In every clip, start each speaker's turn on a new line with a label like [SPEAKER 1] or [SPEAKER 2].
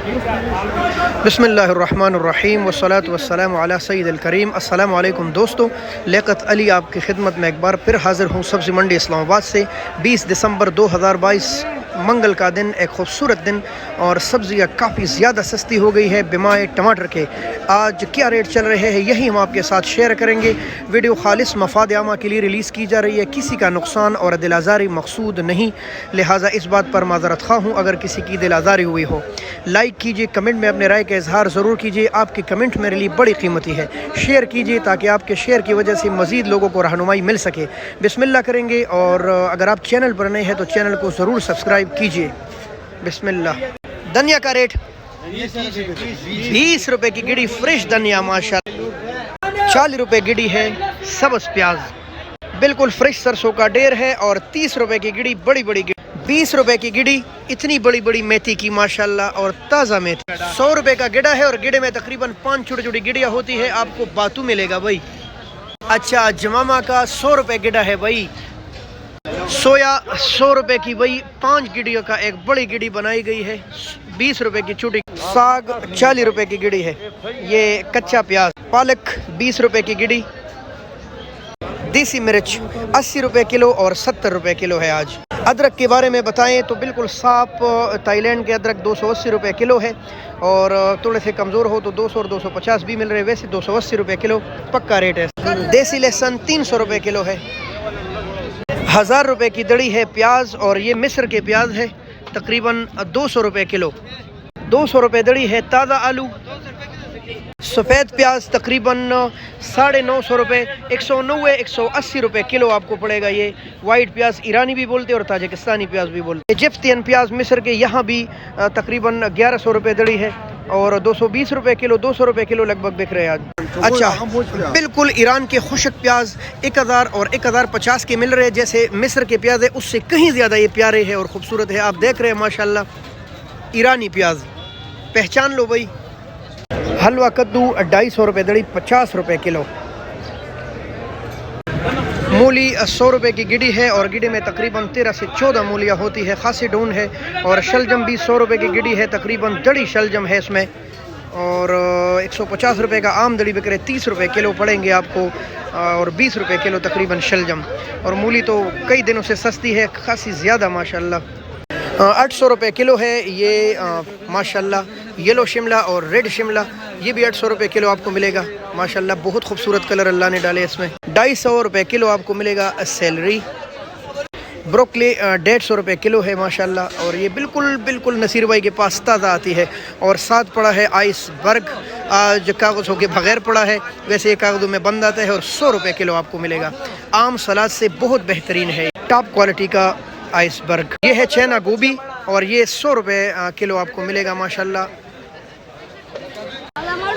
[SPEAKER 1] बिस्मिल्लाहिर्रहमानिर्रहीम वस्सलातु वस्सलामु अला सय्यिदिल करीम। अस्सलामु अलैकुम दोस्तों, लियाकत अली आपकी खिदमत में एक बार फिर हाज़िर हूँ सब्ज़ी मंडी इस्लामाबाद से। 20 दिसंबर 2022 मंगल का दिन, एक खूबसूरत दिन, और सब्ज़ियाँ काफ़ी ज़्यादा सस्ती हो गई है बिमाए टमाटर के। आज क्या रेट चल रहे हैं यही हम आपके साथ शेयर करेंगे। वीडियो खालिस मफाद आमा के लिए रिलीज़ की जा रही है, किसी का नुकसान और दिल आज़ारी मकसूद नहीं, लिहाजा इस बात पर माज़रत ख़्वाह हूँ अगर किसी की दिल आज़ारी हुई हो। लाइक कीजिए, कमेंट में अपने राय का इजहार ज़रूर कीजिए, आपकी कमेंट मेरे लिए बड़ी कीमती है। शेयर कीजिए ताकि आपके शेयर की वजह से मज़ीद लोगों को रहनुमाई मिल सके। बिस्मिल्लाह करेंगे, और अगर आप चैनल पर नए हैं तो चैनल को ज़रूर सब्सक्राइब कीजिए। बिस्मिल्लाह। धनिया का रेट 20 रुपए की गिड़ी फ्रेश धनिया माशाल्लाह। 40 रुपए गिड़ी है सब्ज़ प्याज, बिल्कुल फ्रेश सरसों का ढेर है, और 30 रुपए की गिड़ी बड़ी बड़ी गिड़ी। 20 रुपए की गिड़ी इतनी बड़ी बड़ी मेथी की माशाल्लाह, और ताज़ा मेथी। 100 रुपए का गिड़ा है, और गिड़े में तकरीबन 5 छोटी छोटी गिड़ियाँ होती है। आपको बातू मिलेगा भाई। अच्छा, जमामा का 100 रुपए गिड़ा है भाई। सोया 100 रुपए की भाई, 5 गिड़ियों का एक बड़ी गिड़ी बनाई गई है। 20 रुपए की छोटी। साग 40 रुपए की गिड़ी है। ये कच्चा प्याज। पालक 20 रुपए की गिड़ी। देसी मिर्च 80 रुपए किलो और 70 रुपए किलो है आज। अदरक के बारे में बताएं तो बिल्कुल साफ थाईलैंड के अदरक 280 रुपए किलो है, और थोड़े से कमज़ोर हो तो 200 और 250 भी मिल रहे हैं। वैसे 280 रुपए किलो पक्का रेट है। देसी लहसुन 300 रुपए किलो है। 1000 रुपए की दड़ी है प्याज, और ये मिस्र के प्याज है, तकरीबन 200 रुपए किलो। 200 रुपए दड़ी है ताज़ा आलू। सफ़ेद प्याज तकरीबन 950 रुपये, 190 180 रुपये किलो आपको पड़ेगा। ये वाइट प्याज ईरानी भी बोलते हैं और ताजिकिस्तानी प्याज भी बोलते हैं। इजिप्तियन प्याज मिस्र के यहाँ भी तकरीबन 1100 रुपये दड़ी है, और 220 रुपये किलो, 200 रुपये किलो लगभग बिक रहे हैं आज। अच्छा, बिल्कुल ईरान के खुशक प्याज 1000 और 1050 के मिल रहे हैं। जैसे मिस्र के प्याज है उससे कहीं ज़्यादा ये प्यारे हैं और ख़ूबसूरत है। आप देख रहे हैं माशाल्लाह ईरानी प्याज, पहचान लो भाई। हलवा कद्दू 250 रुपये दड़ी, 50 रुपये किलो। मूली 100 रुपये की गिड़ी है, और गिड़ी में तकरीबन 13 से 14 मूलियाँ होती है। खासी डून है, और शलजम भी 100 रुपये की गिड़ी है, तकरीबन दड़ी शलजम है इसमें। और 150 रुपये का आम दड़ी बिक रहे, 30 रुपये किलो पड़ेंगे आपको, और 20 रुपये किलो तकरीबन शलजम। और मूली तो कई दिनों से सस्ती है, खासी ज़्यादा माशाल्लाह। 800 रुपये किलो है ये माशाल्लाह। येलो शिमला और रेड शिमला ये भी 800 रुपये किलो आपको मिलेगा माशाल्लाह। बहुत खूबसूरत कलर अल्लाह ने डाले इसमें। 250 रुपये किलो आपको मिलेगा सैलरी। ब्रोकली 150 रुपये किलो है माशाल्लाह, और ये बिल्कुल नसीर भाई के पास ताज़ा आती है। और साथ पड़ा है आइसबर्ग, आज कागज़ों के बगैर पड़ा है, वैसे ये कागज़ों में बंद आता है, और 100 रुपये किलो आपको मिलेगा। आम सलाद से बहुत बेहतरीन है, टॉप क्वालिटी का आइसबर्ग। ये है चैना गोभी, और ये 100 रुपये किलो आपको मिलेगा माशाल्लाह।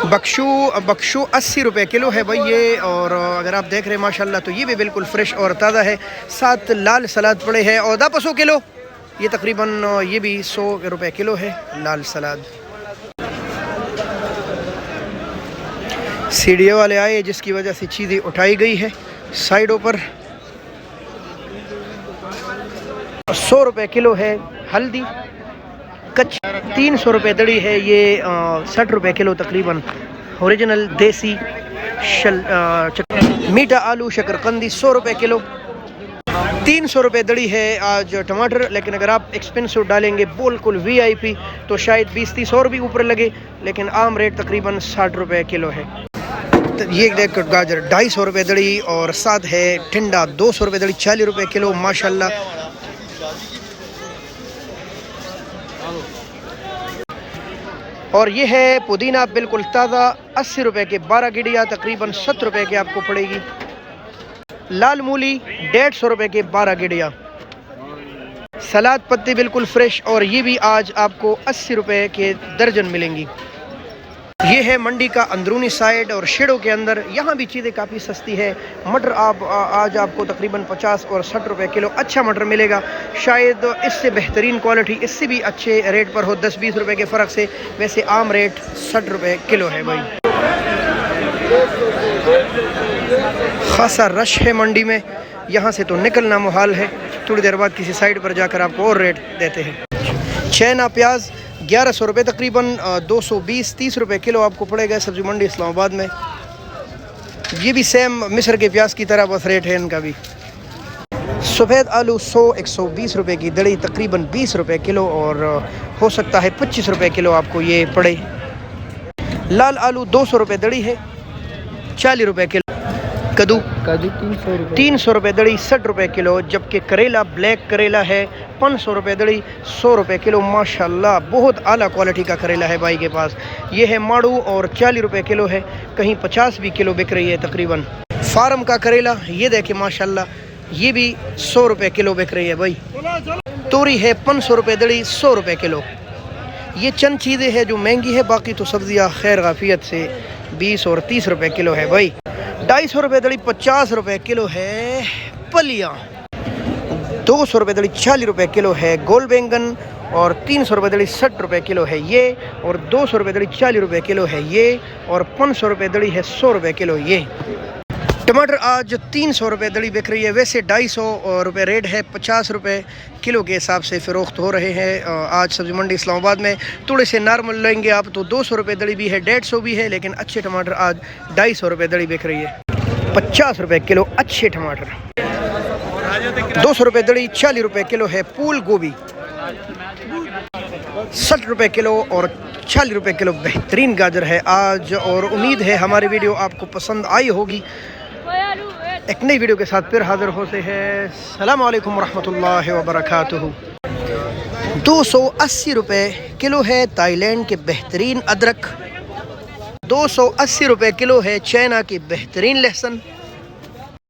[SPEAKER 1] बख्शू 80 रुपये किलो है भाई ये, और अगर आप देख रहे हैं माशाल्लाह तो ये भी बिल्कुल फ्रेश और ताज़ा है। साथ लाल सलाद पड़े हैं, और 200 किलो, ये तकरीबन ये भी 100 रुपये किलो है लाल सलाद। सीढ़ी वाले आए जिसकी वजह से चीज़ें उठाई गई है साइडों पर। 100 रुपये किलो है हल्दी कच्ची, 300 रुपये दड़ी है ये। 60 रुपये किलो तकरीबन ओरिजिनल देसी मीठा आलू शकरकंदी 100 रुपये किलो। 300 रुपये दड़ी है आज टमाटर, लेकिन अगर आप एक्सपेंसिव डालेंगे बिल्कुल VIP तो शायद 20-30 और भी ऊपर लगे, लेकिन आम रेट तकरीबन 60 रुपये किलो है। ये देख गाजर 250 रुपये दड़ी, और साथ है टिंडा 200 रुपये दड़ी, 40 रुपये किलो माशाल्लाह। और ये है पुदीना बिल्कुल ताज़ा 80 रुपये के 12 गिड़ियाँ, तकरीबन 70 रुपये की आपको पड़ेगी। लाल मूली 150 रुपये के 12 गिड़ियाँ। सलाद पत्ती बिल्कुल फ्रेश, और ये भी आज आपको 80 रुपये के दर्जन मिलेंगी। ये है मंडी का अंदरूनी साइड, और शेडों के अंदर यहाँ भी चीज़ें काफ़ी सस्ती है। मटर आज आपको तकरीबन 50 और 60 रुपये किलो अच्छा मटर मिलेगा। शायद इससे बेहतरीन क्वालिटी इससे भी अच्छे रेट पर हो, 10-20 रुपये के फ़र्क से। वैसे आम रेट 60 रुपये किलो है भाई। खासा रश है मंडी में, यहाँ से तो निकलना मुहाल है। थोड़ी देर बाद किसी साइड पर जाकर आपको और रेट देते हैं। चाइना प्याज 1100 रुपये तकरीबन 220-30 रुपये किलो आपको पड़ेगा सब्ज़ी मंडी इस्लामाबाद में। ये भी सेम मिस्र के प्याज की तरह बस रेट है इनका भी। सफ़ेद आलू 100-120 रुपये की दड़ी तकरीबन 20 रुपये किलो और हो सकता है 25 रुपये किलो आपको ये पड़े। लाल आलू 200 रुपये दड़ी है 40 रुपये किलो। कद्दू 300 रुपये दड़ी 60 रुपये किलो। जबकि करेला ब्लैक करेला है 500 रुपये दड़ी 100 रुपये किलो। माशाल्लाह बहुत आला क्वालिटी का करेला है भाई के पास। ये है माड़ू और 40 रुपये किलो है, कहीं 50 भी किलो बिक रही है तकरीबन। फार्म का करेला ये देखें माशाल्लाह, ये भी 100 रुपये किलो बिक रही है भाई। तोरी है 500 रुपये दड़ी 100 रुपये किलो। ये चंद चीज़ें हैं जो महंगी है, बाकी तो सब्ज़ियाँ खैर गाफियत से 20 और 30 रुपये किलो है भाई। 250 रुपये दड़ी 50 रुपये किलो है पलियाँ। 200 रुपये दड़ी 40 रुपये किलो है गोल बैंगन और 300 रुपये दड़ी 60 रुपये किलो है ये और 200 रुपये दड़ी 40 रुपये किलो है ये और 500 रुपये दड़ी है 100 रुपये किलो ये। टमाटर आज 300 रुपये दड़ी बिक रही है, वैसे 250 रुपये रेट है, 50 रुपये किलो के हिसाब से फ़रोख्त हो रहे हैं आज सब्ज़ी मंडी इस्लामाबाद में। थोड़े से नॉर्मल लेंगे आप तो 200 रुपये दड़ी भी है, 150 भी है, लेकिन अच्छे टमाटर आज 250 रुपये दड़ी बिक रही है। 50 रुपये किलो अच्छे टमाटर। 200 रुपये दड़ी 40 रुपये किलो है फूल गोभी। 60 रुपये किलो और 40 रुपये किलो बेहतरीन गाजर है आज। और उम्मीद है हमारी वीडियो आपको पसंद आई होगी। एक नई वीडियो के साथ फिर हाज़िर होते हैं। अस्सलाम वालेकुम रहमतुल्लाहि व बरकातुहू। 280 रुपये किलो है थाईलैंड के बेहतरीन अदरक। 280 रुपये किलो है चाइना की बेहतरीन लहसुन।